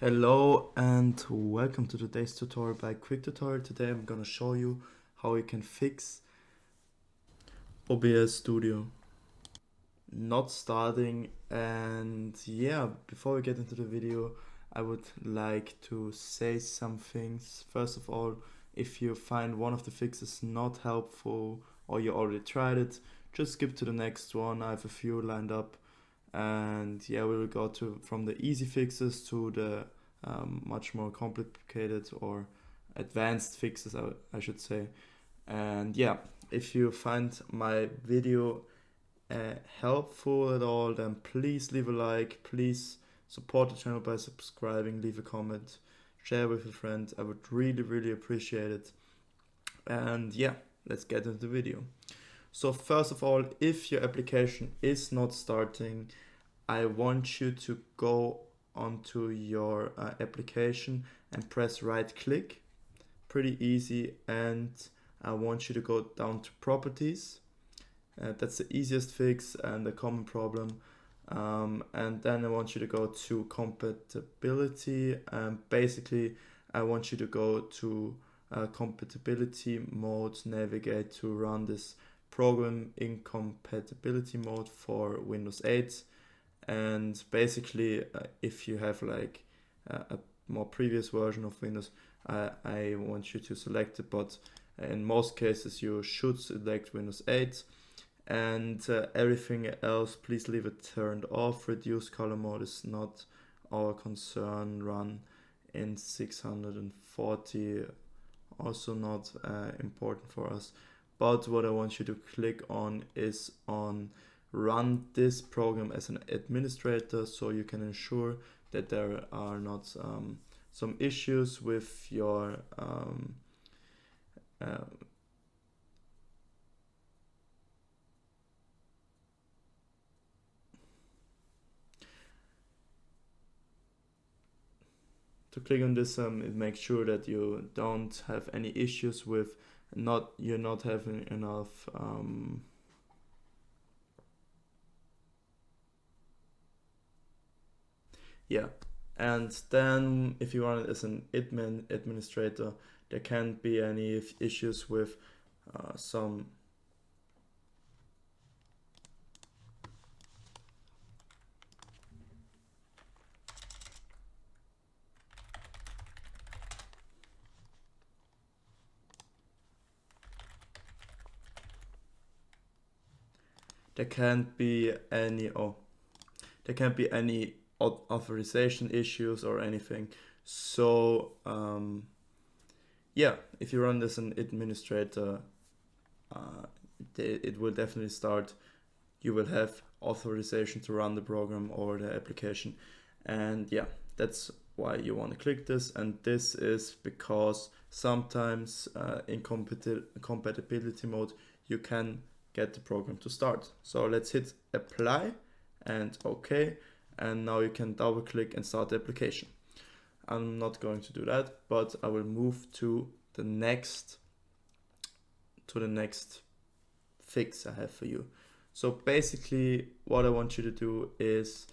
Hello and welcome to today's tutorial by Quick Tutorial. Today I'm gonna show you how you can fix OBS Studio not starting. And yeah, before we get into the video, I would like to say some things. First of all, if you find one of the fixes not helpful or you already tried it, just skip to the next one. I have a few lined up, and yeah, we will go from the easy fixes to the much more complicated or advanced fixes, I should say. And yeah, if you find my video helpful at all, then please leave a like, please support the channel by subscribing, leave a comment, share with a friend. I would really appreciate it. And yeah, let's get into the video. So first of all, if your application is not starting, I want you to go onto your application and press right click. Pretty easy. And I want you to go down to properties. That's the easiest fix and a common problem. And then I want you to go to compatibility. Basically, I want you to go to compatibility mode, navigate to run this program in compatibility mode for Windows 8. And basically, if you have like a more previous version of Windows, I want you to select it, but in most cases you should select Windows 8. And everything else, please leave it turned off. Reduce color mode is not our concern. Run in 640, also not important for us. But what I want you to click on is on run this program as an administrator, so you can ensure that there are not some issues with your to click on this, it makes sure that you don't have any issues with you're not having enough yeah. And then if you run it as an administrator, there can't be any issues with some there can't be any authorization issues or anything. So yeah, if you run this as an administrator, it will definitely start. You will have authorization to run the program or the application. And yeah, that's why you want to click this. And this is because sometimes in compatibility mode you can get the program to start. So let's hit apply and OK, and now you can double click and start the application. I'm not going to do that, but I will move to the next fix I have for you. So basically what I want you to do is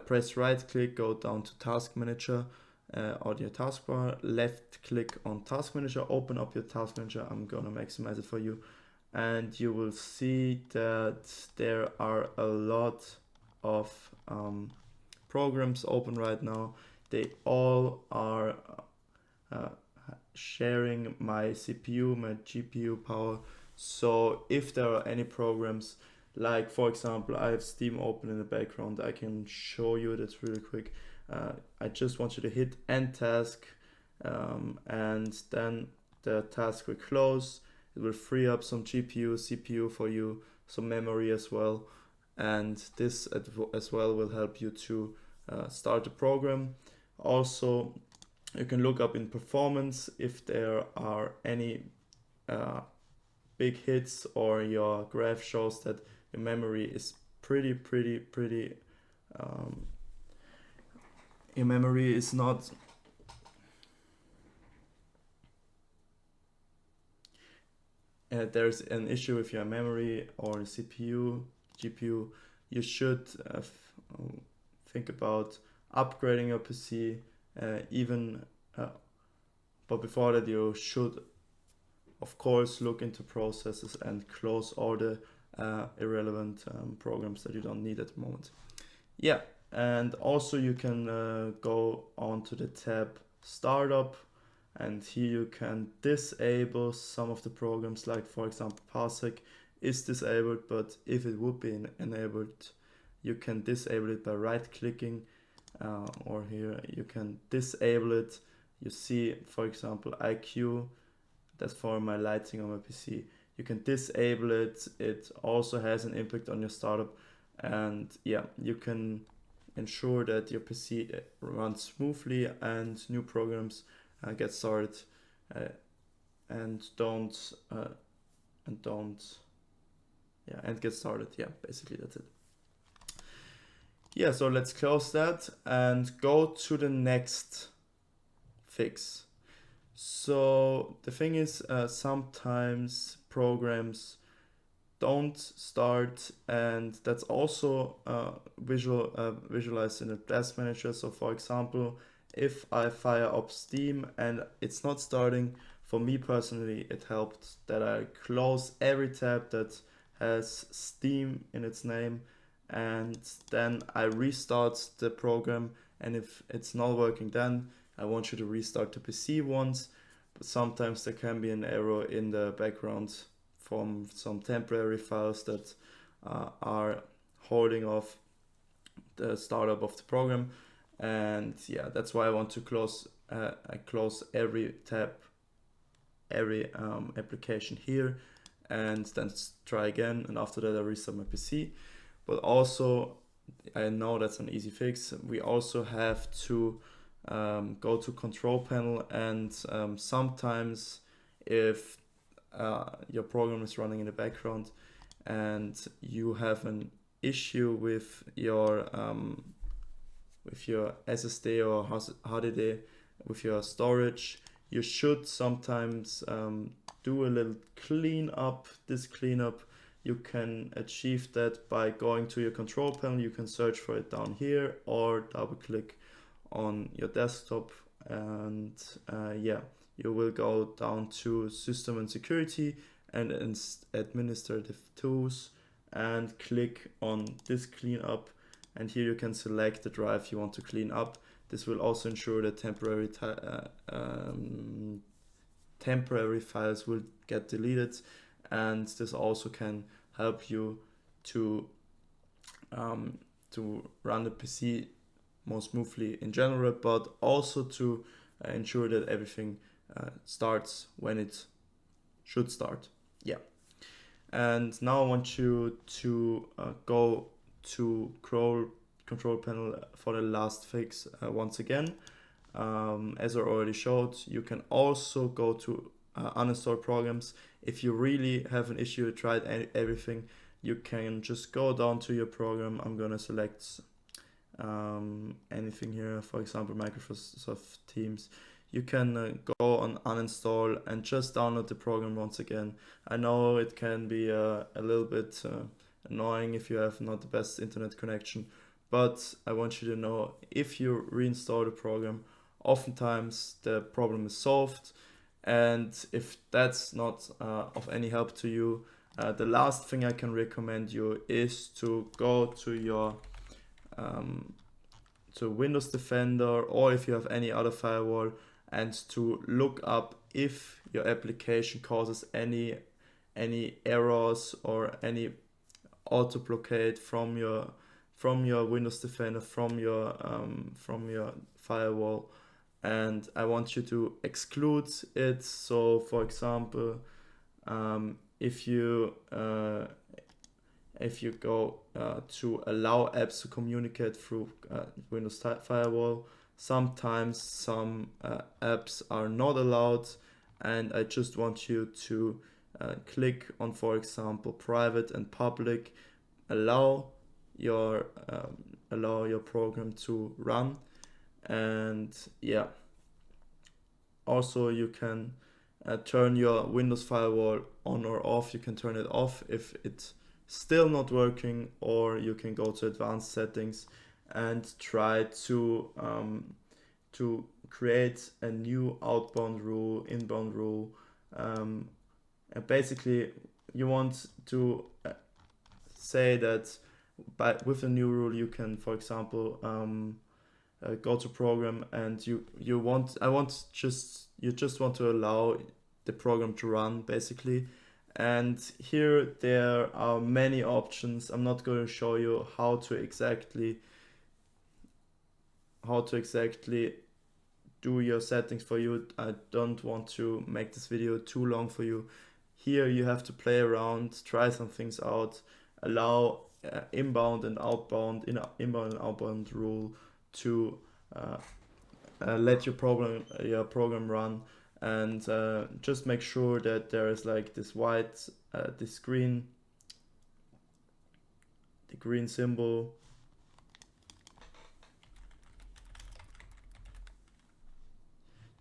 press right click, go down to Task Manager on your taskbar, left click on Task Manager, open up your Task Manager. I'm gonna maximize it for you, and you will see that there are a lot of programs open right now. They all are sharing my CPU, my GPU power. So if there are any programs, like for example, I have Steam open in the background, I can show you that really quick. I just want you to hit end task, and then the task will close. It will free up some GPU, CPU for you, some memory as well. And this as well will help you to start the program. Also, you can look up in performance if there are any big hits, or your graph shows that your memory is pretty your memory is not there's an issue with your memory or CPU, GPU, you should think about upgrading your PC even but before that you should of course look into processes and close all the irrelevant programs that you don't need at the moment. Yeah, and also you can go on to the tab Startup, and here you can disable some of the programs, like for example Parsec is disabled, but if it would be enabled, you can disable it by right clicking, or here you can disable it. You see, for example, IQ, that's for my lighting on my PC. You can disable it. It also has an impact on your startup, and yeah, you can ensure that your PC runs smoothly and new programs get started, and get started. Yeah, basically that's it. Yeah, so let's close that and go to the next fix. So the thing is, sometimes programs don't start, and that's also visualized in the task manager. So for example, if I fire up Steam and it's not starting, for me personally, it helped that I close every tab that has Steam in its name, and then I restart the program. And if it's not working, then I want you to restart the PC once, but sometimes there can be an error in the background from some temporary files that are holding off the startup of the program. And yeah, that's why I want to close every tab, every application here, and then try again, and after that I restart my PC. But also, I know that's an easy fix, we also have to go to control panel, and sometimes if your program is running in the background and you have an issue with your SSD or HDD, with your storage, you should sometimes do a little cleanup. This cleanup, you can achieve that by going to your control panel. You can search for it down here or double click on your desktop, and yeah, you will go down to System and Security and Administrative Tools and click on this cleanup, and here you can select the drive you want to clean up. This will also ensure that temporary files will get deleted, and this also can help you to run the PC more smoothly in general, but also to ensure that everything starts when it should start. Yeah. And now I want you to go to control panel for the last fix once again. As I already showed, you can also go to uninstall programs. If you really have an issue, tried everything, you can just go down to your program. I'm gonna select anything here, for example Microsoft Teams. You can go on uninstall and just download the program once again. I know it can be a little bit annoying if you have not the best internet connection, but I want you to know, if you reinstall the program, oftentimes the problem is solved. And if that's not of any help to you, the last thing I can recommend you is to go to your to Windows Defender, or if you have any other firewall, and to look up if your application causes any errors or any auto blockade from your Windows Defender, from your firewall, and I want you to exclude it. So for example, if you go to allow apps to communicate through Windows Firewall, sometimes some apps are not allowed, and I just want you to click on, for example, private and public, allow your program to run. And yeah, also you can turn your Windows Firewall on or off. You can turn it off if it's still not working, or you can go to advanced settings and try to to create a new outbound rule, inbound rule. And basically, you want to say that with a new rule, you can, for example, go to program, and you just want to allow the program to run, basically. And here there are many options. I'm not going to show you how to exactly do your settings for you. I don't want to make this video too long for you. Here you have to play around, try some things out, allow inbound and outbound rule to let your program run, and just make sure that there is like this white the green symbol,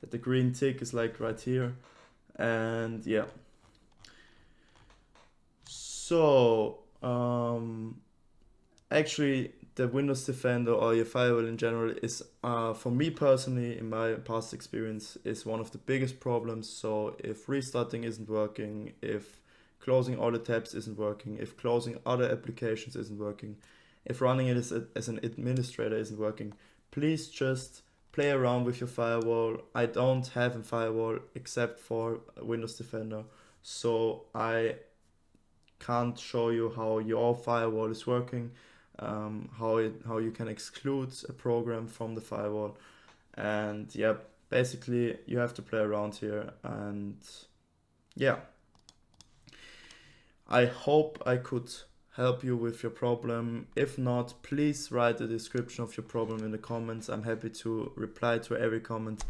that the green tick is like right here. And yeah, so actually the Windows Defender or your firewall in general is, for me personally, in my past experience, is one of the biggest problems. So if restarting isn't working, if closing all the tabs isn't working, if closing other applications isn't working, if running it as an administrator isn't working, please just play around with your firewall. I don't have a firewall except for Windows Defender, so I can't show you how your firewall is working, how you can exclude a program from the firewall. And yeah, basically you have to play around here. And yeah, I hope I could help you with your problem. If not, please write the description of your problem in the comments. I'm happy to reply to every comment.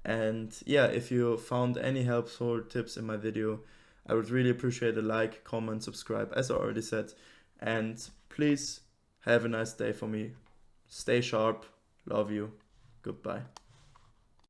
And yeah, if you found any helpful tips in my video, I would really appreciate a like, comment, subscribe, as I already said. And please have a nice day for me. Stay sharp. Love you. Goodbye.